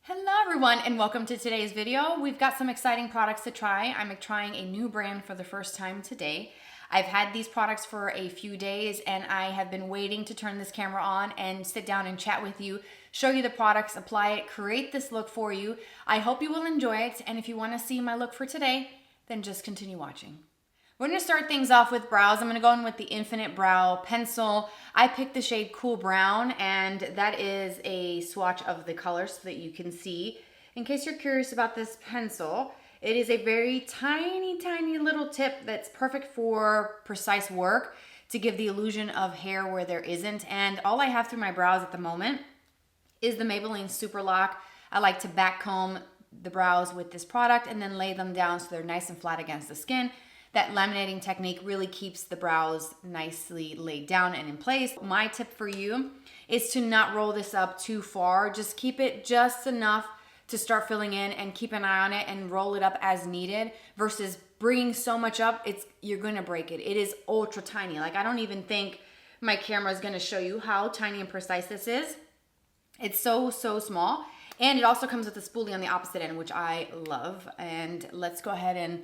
Hello everyone and welcome to today's video. We've got some exciting products to try. I'm trying a new brand for the first time today. I've had these products for a few days and I have been waiting to turn this camera on and sit down and chat with you, show you the products, apply it, create this look for you. I hope you will enjoy it, and if you want to see my look for today, then just continue watching. We're going to start things off with brows. I'm going to go in with the Infinite Brow Pencil. I picked the shade Cool Brown, and that is a swatch of the color so that you can see. In case you're curious about this pencil, it is a very tiny, tiny little tip that's perfect for precise work to give the illusion of hair where there isn't. And all I have through my brows at the moment is the Maybelline Super Lock. I like to back comb the brows with this product and then lay them down so they're nice and flat against the skin. That laminating technique really keeps the brows nicely laid down and in place. My tip for you is to not roll this up too far. Just keep it just enough to start filling in and keep an eye on it and roll it up as needed versus bringing so much up, you're gonna break it. It is ultra tiny. Like, I don't even think my camera is gonna show you how tiny and precise this is. It's so small. And it also comes with a spoolie on the opposite end, which I love. And let's go ahead and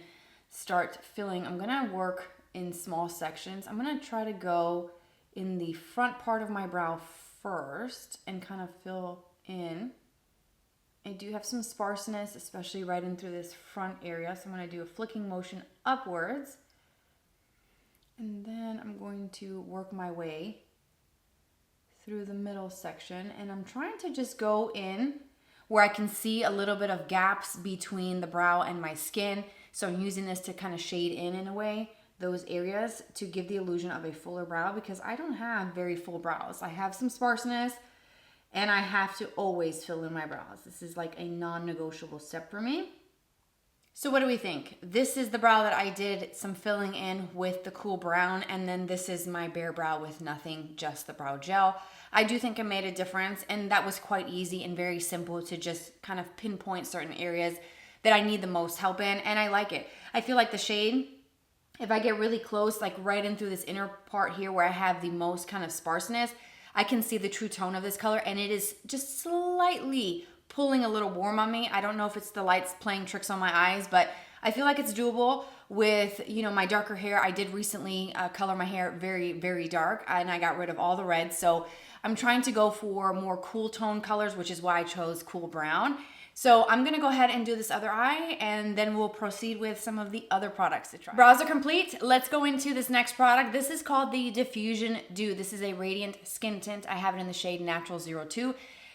start filling. I'm gonna work in small sections. I'm gonna try to go in the front part of my brow first and kind of fill in. I do have some sparseness, especially right in through this front area. So I'm gonna do a flicking motion upwards. And then I'm going to work my way through the middle section. And I'm trying to just go in where I can see a little bit of gaps between the brow and my skin. So I'm using this to kind of shade in a way, those areas to give the illusion of a fuller brow because I don't have very full brows. I have some sparseness and I have to always fill in my brows. This is like a non-negotiable step for me. So what do we think? This is the brow that I did some filling in with the Cool Brown, and then this is my bare brow with nothing, just the brow gel. I do think it made a difference, and that was quite easy and very simple to just kind of pinpoint certain areas that I need the most help in, and I like it. I feel like the shade, if I get really close, like right in through this inner part here where I have the most kind of sparseness, I can see the true tone of this color, and it is just slightly pulling a little warm on me. I don't know if it's the lights playing tricks on my eyes, but I feel like it's doable with, you know, my darker hair. I did recently color my hair very, very dark, and I got rid of all the red. So I'm trying to go for more cool tone colors, which is why I chose Cool Brown. So I'm gonna go ahead and do this other eye, and then we'll proceed with some of the other products to try. Brows are complete. Let's go into this next product. This is called the Diffusion Dew. This is a radiant skin tint. I have it in the shade Natural 02.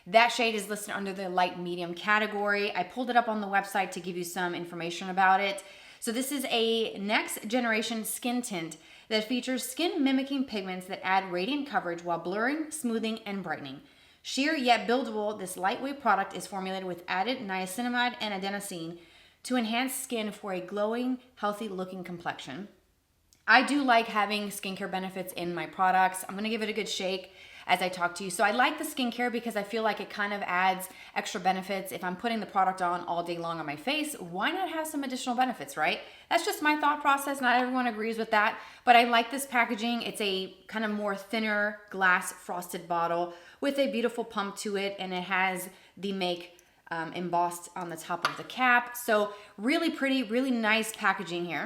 That shade is listed under the light medium category. I pulled it up on the website to give you some information about it. So this is a next generation skin tint that features skin mimicking pigments that add radiant coverage while blurring, smoothing, and brightening. Sheer yet buildable, this lightweight product is formulated with added niacinamide and adenosine to enhance skin for a glowing, healthy looking complexion. I do like having skincare benefits in my products. I'm gonna give it a good shake as I talk to you. So I like the skincare because I feel like it kind of adds extra benefits. If I'm putting the product on all day long on my face, why not have some additional benefits, right? That's just my thought process. Not everyone agrees with that, but I like this packaging. It's a kind of more thinner glass frosted bottle with a beautiful pump to it, and it has the make embossed on the top of the cap. So really pretty, really nice packaging here.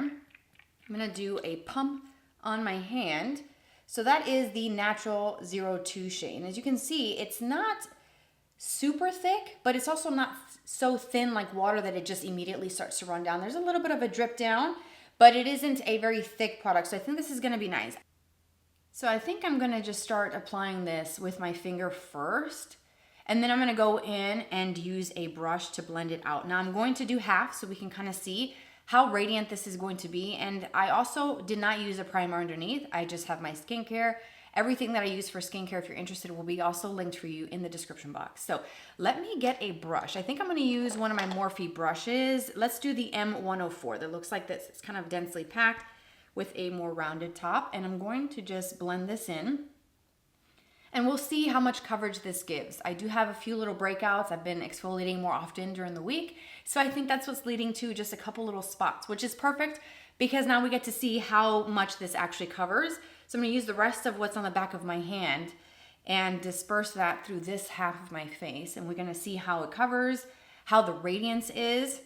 I'm gonna do a pump on my hand. So that is the Natural 02 shade. And as you can see, it's not super thick, but it's also not so thin like water that it just immediately starts to run down. There's a little bit of a drip down, but it isn't a very thick product. So I think this is gonna be nice. So I think I'm gonna just start applying this with my finger first, and then I'm gonna go in and use a brush to blend it out. Now I'm going to do half so we can kind of see how radiant this is going to be. And I also did not use a primer underneath. I just have my skincare. Everything that I use for skincare, if you're interested, will be also linked for you in the description box. So let me get a brush. I think I'm gonna use one of my Morphe brushes. Let's do the M104 that looks like this. It's kind of densely packed with a more rounded top. And I'm going to just blend this in. And we'll see how much coverage this gives. I do have a few little breakouts. I've been exfoliating more often during the week. So I think that's what's leading to just a couple little spots, which is perfect because now we get to see how much this actually covers. So I'm gonna use the rest of what's on the back of my hand and disperse that through this half of my face. And we're gonna see how it covers, how the radiance is.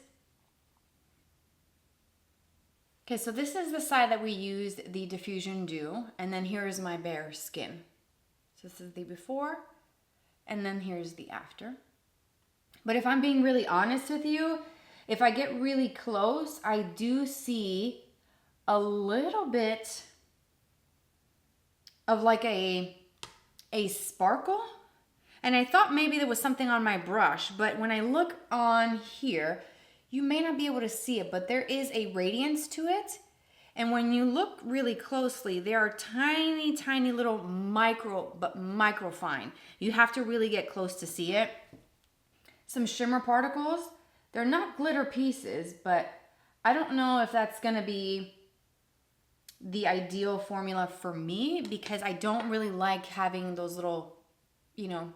Okay, so this is the side that we used the Diffusion Dew, and then here's my bare skin. So this is the before, and then here's the after. But if I'm being really honest with you, if I get really close, I do see a little bit of like a sparkle. And I thought maybe there was something on my brush, but when I look on here, you may not be able to see it, but there is a radiance to it. And when you look really closely, there are tiny, tiny little micro fine. You have to really get close to see it. Some shimmer particles. They're not glitter pieces, but I don't know if that's gonna be the ideal formula for me because I don't really like having those little, you know,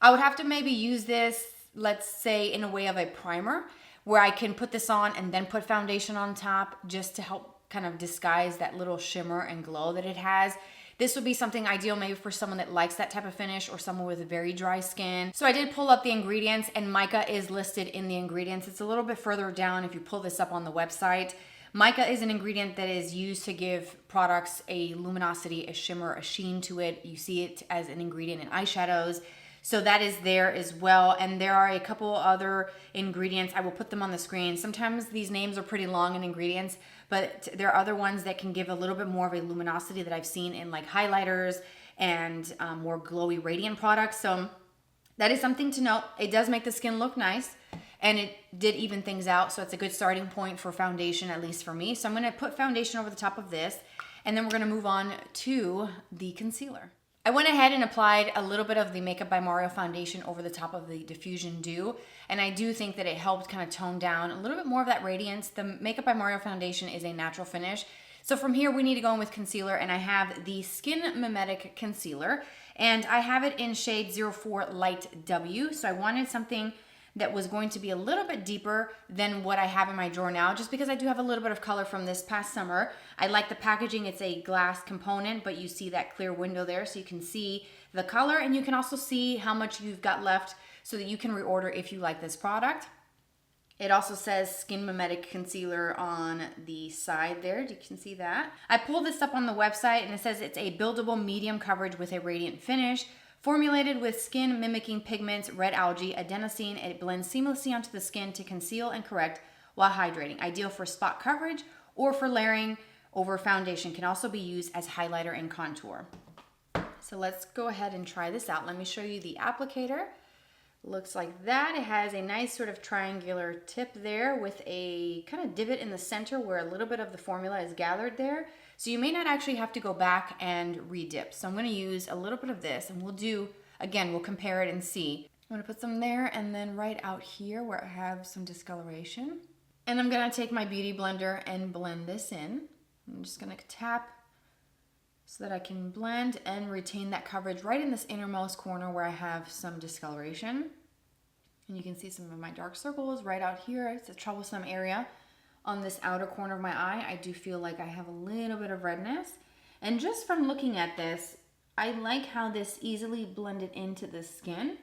I would have to maybe use this, let's say in a way of a primer where I can put this on and then put foundation on top just to help kind of disguise that little shimmer and glow that it has. This would be something ideal maybe for someone that likes that type of finish or someone with very dry skin. So I did pull up the ingredients, and mica is listed in the ingredients. It's a little bit further down if you pull this up on the website. Mica is an ingredient that is used to give products a luminosity, a shimmer, a sheen to it. You see it as an ingredient in eyeshadows. So that is there as well. And there are a couple other ingredients. I will put them on the screen. Sometimes these names are pretty long in ingredients, but there are other ones that can give a little bit more of a luminosity that I've seen in like highlighters and more glowy radiant products. So that is something to note. It does make the skin look nice, and it did even things out. So it's a good starting point for foundation, at least for me. So I'm gonna put foundation over the top of this, and then we're gonna move on to the concealer. I went ahead and applied a little bit of the Makeup by Mario foundation over the top of the Diffusion Dew, and I do think that it helped kind of tone down a little bit more of that radiance. The Makeup by Mario foundation is a natural finish. So from here, we need to go in with concealer, and I have the Skin Mimetic Concealer, and I have it in shade 04 Light W. So I wanted something that was going to be a little bit deeper than what I have in my drawer now, just because I do have a little bit of color from this past summer. I like the packaging. It's a glass component, but you see that clear window there, so you can see the color, and you can also see how much you've got left so that you can reorder if you like this product. It also says Skin Mimetic Concealer on the side there. You can see that. I pulled this up on the website, and it says it's a buildable medium coverage with a radiant finish. Formulated with skin mimicking pigments, red algae, adenosine, it blends seamlessly onto the skin to conceal and correct while hydrating. Ideal for spot coverage or for layering over foundation. Can also be used as highlighter and contour. So let's go ahead and try this out. Let me show you the applicator. Looks like that. It has a nice sort of triangular tip there with a kind of divot in the center where a little bit of the formula is gathered there. So you may not actually have to go back and re-dip. So I'm going to use a little bit of this, and we'll do, again, we'll compare it and see. I'm going to put some there and then right out here where I have some discoloration. And I'm going to take my beauty blender and blend this in. I'm just going to tap so that I can blend and retain that coverage right in this innermost corner where I have some discoloration. And you can see some of my dark circles right out here. It's a troublesome area. On this outer corner of my eye, I do feel like I have a little bit of redness. And just from looking at this, I like how this easily blended into the skin.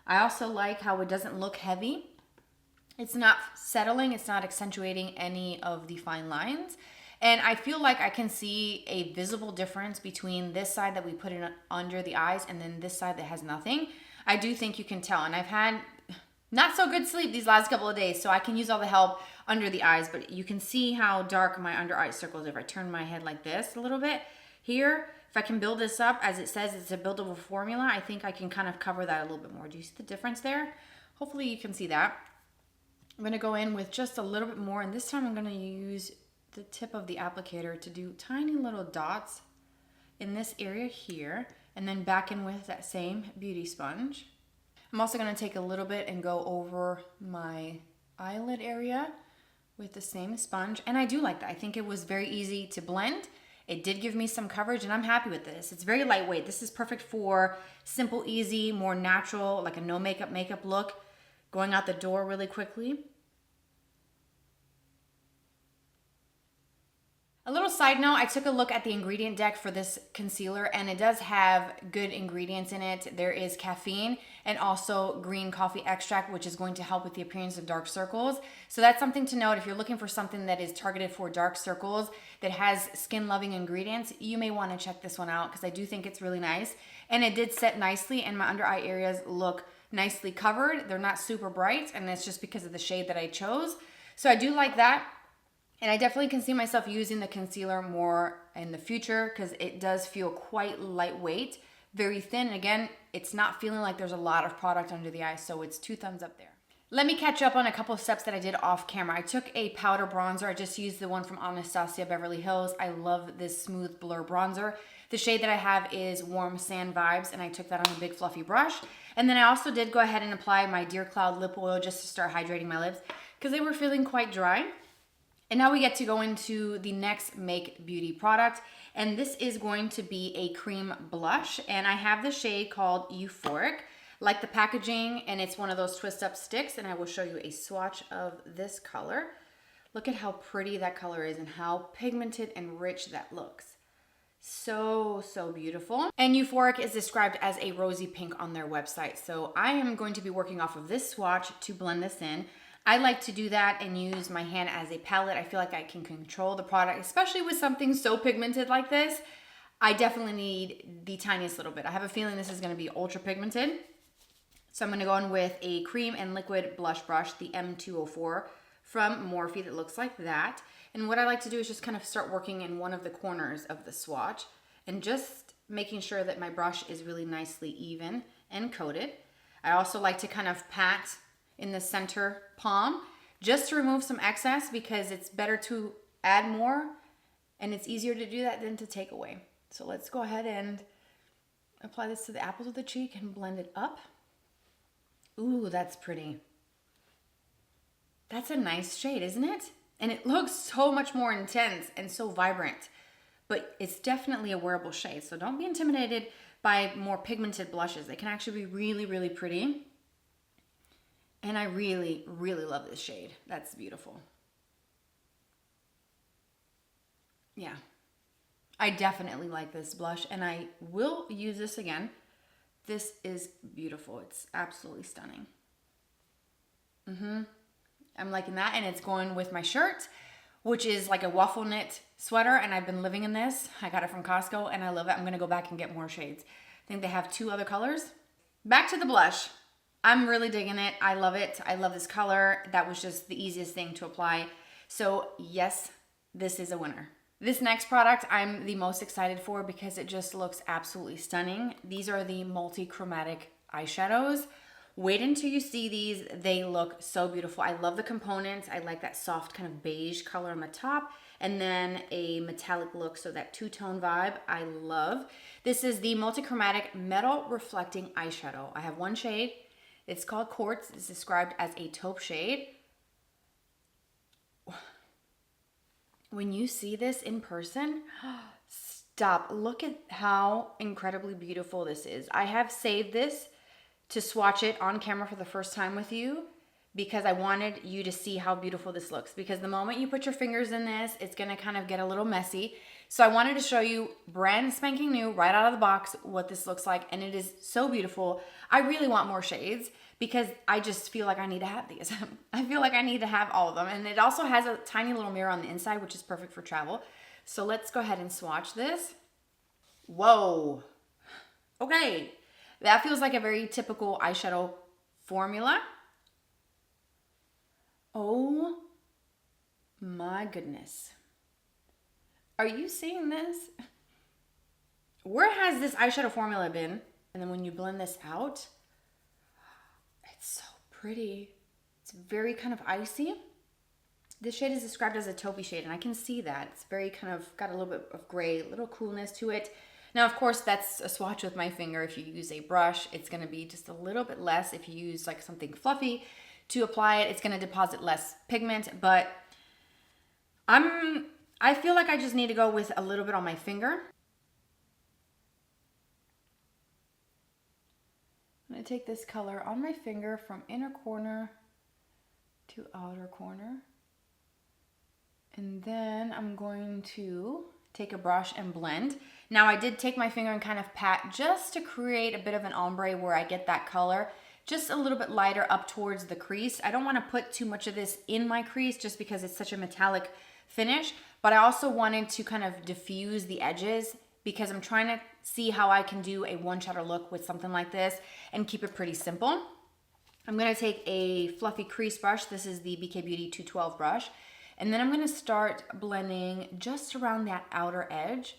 I also like how it doesn't look heavy. It's not settling, it's not accentuating any of the fine lines. And I feel like I can see a visible difference between this side that we put in under the eyes and then this side that has nothing. I do think you can tell. And I've had not so good sleep these last couple of days, so I can use all the help under the eyes, but you can see how dark my under eye circles are. If I turn my head like this a little bit here, if I can build this up, as it says it's a buildable formula, I think I can kind of cover that a little bit more. Do you see the difference there? Hopefully you can see that. I'm gonna go in with just a little bit more, and this time I'm gonna use the tip of the applicator to do tiny little dots in this area here, and then back in with that same beauty sponge. I'm also gonna take a little bit and go over my eyelid area with the same sponge, and I do like that. I think it was very easy to blend. It did give me some coverage, and I'm happy with this. It's very lightweight. This is perfect for simple, easy, more natural, like a no makeup look, going out the door really quickly. A little side note, I took a look at the ingredient deck for this concealer and it does have good ingredients in it. There is caffeine and also green coffee extract, which is going to help with the appearance of dark circles. So that's something to note. If you're looking for something that is targeted for dark circles that has skin loving ingredients, you may want to check this one out because I do think it's really nice. And it did set nicely and my under eye areas look nicely covered. They're not super bright and that's just because of the shade that I chose. So I do like that. And I definitely can see myself using the concealer more in the future because it does feel quite lightweight, very thin. And again, it's not feeling like there's a lot of product under the eye, so it's 2 thumbs up there. Let me catch up on a couple of steps that I did off camera. I took a powder bronzer. I just used the one from Anastasia Beverly Hills. I love this smooth blur bronzer. The shade that I have is Warm Sand Vibes, and I took that on a big fluffy brush. And then I also did go ahead and apply my Dearcloud Lip Oil just to start hydrating my lips because they were feeling quite dry. And now we get to go into the next Make Beauty product. And this is going to be a cream blush. And I have the shade called Euphoric, like the packaging. And it's one of those twist up sticks. And I will show you a swatch of this color. Look at how pretty that color is and how pigmented and rich that looks. So, so beautiful. And Euphoric is described as a rosy pink on their website. So I am going to be working off of this swatch to blend this in. I like to do that and use my hand as a palette. I feel like I can control the product, especially with something so pigmented like this. I definitely need the tiniest little bit. I have a feeling this is going to be ultra pigmented. So I'm going to go in with a cream and liquid blush brush, the M204 from Morphe that looks like that. And what I like to do is just kind of start working in one of the corners of the swatch and just making sure that my brush is really nicely even and coated. I also like to kind of pat in the center palm just to remove some excess because it's better to add more and it's easier to do that than to take away. So let's go ahead and apply this to the apples of the cheek and blend it up. Ooh, that's pretty. That's a nice shade, isn't it? And it looks so much more intense and so vibrant, but it's definitely a wearable shade. So don't be intimidated by more pigmented blushes. They can actually be really, really pretty. And I really, really love this shade. That's beautiful. Yeah, I definitely like this blush and I will use this again. This is beautiful. It's absolutely stunning. I'm liking that and it's going with my shirt, which is like a waffle knit sweater and I've been living in this. I got it from Costco and I love it. I'm gonna go back and get more shades. I think they have 2 other colors. Back to the blush. I'm really digging it. I love it. I love this color. That was just the easiest thing to apply. So yes, this is a winner. This next product I'm the most excited for because it just looks absolutely stunning. These are the multi-chromatic eyeshadows. Wait until you see these. They look so beautiful. I love the components. I like that soft kind of beige color on the top and then a metallic look. So that 2-tone vibe I love. This is the multi-chromatic metal reflecting eyeshadow. I have one shade. It's called Quartz. It's described as a taupe shade. When you see this in person, stop. Look at how incredibly beautiful this is. I have saved this to swatch it on camera for the first time with you because I wanted you to see how beautiful this looks. Because the moment you put your fingers in this, it's going to kind of get a little messy. So I wanted to show you brand spanking new right out of the box what this looks like. And it is so beautiful. I really want more shades because I just feel like I need to have these. I feel like I need to have all of them. And it also has a tiny little mirror on the inside, which is perfect for travel. So let's go ahead and swatch this. Whoa. Okay. That feels like a very typical eyeshadow formula. Oh my goodness. Are you seeing this? Where has this eyeshadow formula been? And then when you blend this out, it's so pretty. It's very kind of icy. This shade is described as a taupey shade, and I can see that. It's very kind of got a little bit of gray, a little coolness to it. Now, of course, that's a swatch with my finger. If you use a brush, it's gonna be just a little bit less. If you use like something fluffy to apply it, it's gonna deposit less pigment, but I feel like I just need to go with a little bit on my finger. I'm gonna take this color on my finger from inner corner to outer corner And then I'm going to take a brush and blend. Now I did take my finger and kind of pat just to create a bit of an ombre where I get that color just a little bit lighter up towards the crease. I don't want to put too much of this in my crease just because it's such a metallic finish, but I also wanted to kind of diffuse the edges because I'm trying to see how I can do a one shadow look with something like this and keep it pretty simple. I'm going to take a fluffy crease brush. This is the BK Beauty 212 brush. And then I'm going to start blending just around that outer edge.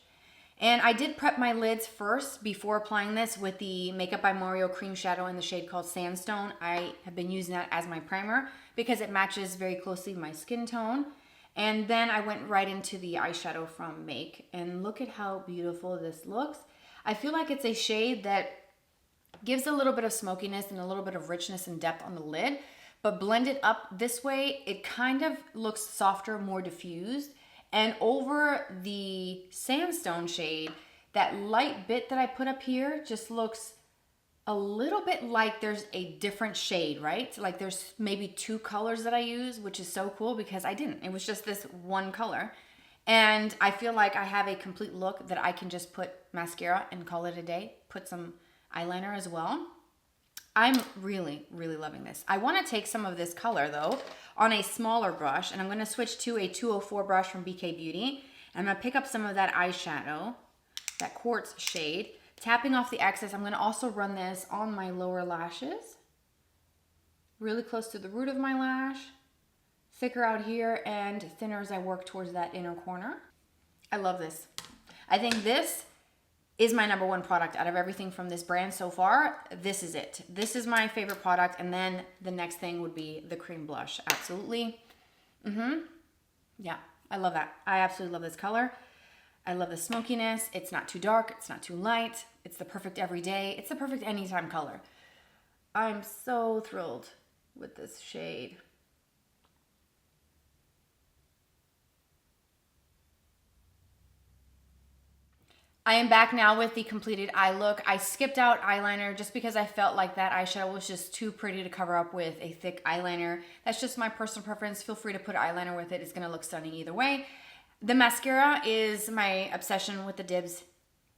And I did prep my lids first before applying this with the Makeup by Mario cream shadow in the shade called Sandstone. I have been using that as my primer because it matches very closely my skin tone. And then I went right into the eyeshadow from Make. And look at how beautiful this looks. I feel like it's a shade that gives a little bit of smokiness and a little bit of richness and depth on the lid. But blended up this way, it kind of looks softer, more diffused. And over the Sandstone shade, that light bit that I put up here just looks a little bit like there's a different shade, right? Like there's maybe two colors that I use, which is so cool because I didn't. It was just this one color. And I feel like I have a complete look that I can just put mascara and call it a day, put some eyeliner as well. I'm really, really loving this. I want to take some of this color though on a smaller brush, and I'm going to switch to a 204 brush from BK Beauty. And I'm going to pick up some of that eyeshadow, that Quartz shade. Tapping off the excess, I'm going to also run this on my lower lashes. Really close to the root of my lash. Thicker out here and thinner as I work towards that inner corner. I love this. I think this is my number one product out of everything from this brand so far. This is it. This is my favorite product. And then the next thing would be the cream blush. Absolutely. Yeah, I love that. I absolutely love this color. I love the smokiness. It's not too dark. It's not too light. It's the perfect everyday. It's the perfect anytime color. I'm so thrilled with this shade. I am back now with the completed eye look. I skipped out eyeliner just because I felt like that eyeshadow was just too pretty to cover up with a thick eyeliner. That's just my personal preference. Feel free to put eyeliner with it. It's going to look stunning either way. The mascara is my obsession with the Dibs.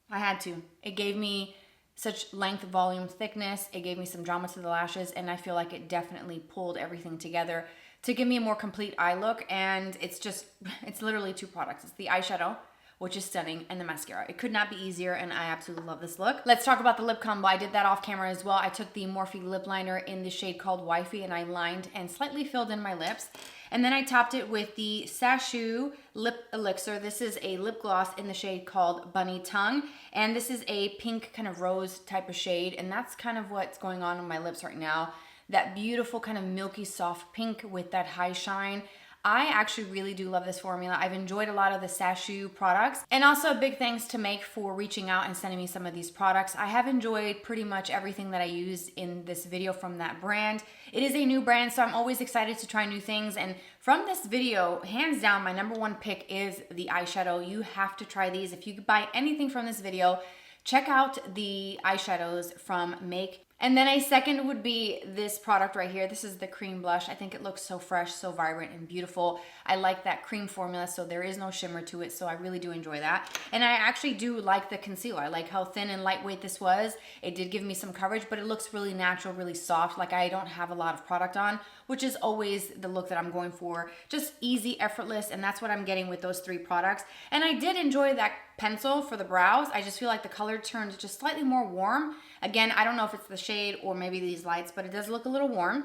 I had to. It gave me such length, volume, thickness. It gave me some drama to the lashes, and I feel like it definitely pulled everything together to give me a more complete eye look. And it's literally two products. It's the eyeshadow, which is stunning, and the mascara. It could not be easier, and I absolutely love this look. Let's talk about the lip combo. I did that off camera as well. I took the Morphe lip liner in the shade called Wifey, and I lined and slightly filled in my lips. And then I topped it with the Sacheu Lip Elixir. This is a lip gloss in the shade called Bunny Tongue. And this is a pink kind of rose type of shade, and that's kind of what's going on my lips right now. That beautiful kind of milky soft pink with that high shine. I actually really do love this formula. I've enjoyed a lot of the Sacheu products, and also a big thanks to Make for reaching out and sending me some of these products. I have enjoyed pretty much everything that I used in this video from that brand. It is a new brand, so I'm always excited to try new things. And from this video, hands down, my number one pick is the eyeshadow. You have to try these. If you buy anything from this video, check out the eyeshadows from Make. And then a second would be this product right here. This is the cream blush. I think it looks so fresh, so vibrant and beautiful. I like that cream formula, so there is no shimmer to it, so I really do enjoy that. And I actually do like the concealer. I like how thin and lightweight this was. It did give me some coverage, but it looks really natural, really soft. Like I don't have a lot of product on, which is always the look that I'm going for. Just easy, effortless, and that's what I'm getting with those three products. And I did enjoy that pencil for the brows. I just feel like the color turned just slightly more warm. Again, I don't know if it's the shade or maybe these lights, but it does look a little warm.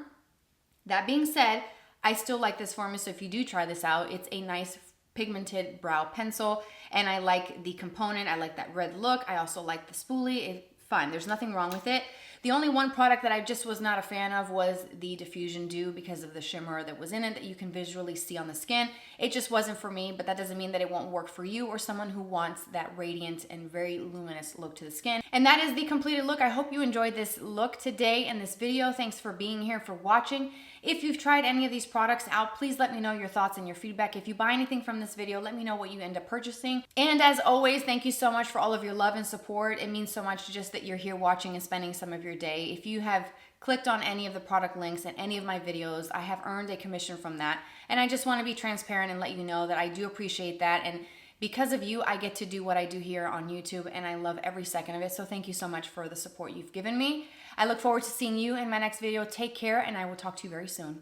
That being said, I still like this formula, so if you do try this out, it's a nice pigmented brow pencil, and I like the component. I like that red look. I also like the spoolie. Fine, there's nothing wrong with it. The only one product that I just was not a fan of was the Diffusion Dew because of the shimmer that was in it that you can visually see on the skin. It just wasn't for me, but that doesn't mean that it won't work for you or someone who wants that radiant and very luminous look to the skin. And that is the completed look. I hope you enjoyed this look today in this video. Thanks for being here, for watching. If you've tried any of these products out, please let me know your thoughts and your feedback. If you buy anything from this video, let me know what you end up purchasing. And as always, thank you so much for all of your love and support. It means so much to just that you're here watching and spending some of your day. If you have clicked on any of the product links in any of my videos, I have earned a commission from that. And I just want to be transparent and let you know that I do appreciate that. And because of you, I get to do what I do here on YouTube, and I love every second of it. So thank you so much for the support you've given me. I look forward to seeing you in my next video. Take care, and I will talk to you very soon.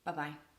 Bye-bye.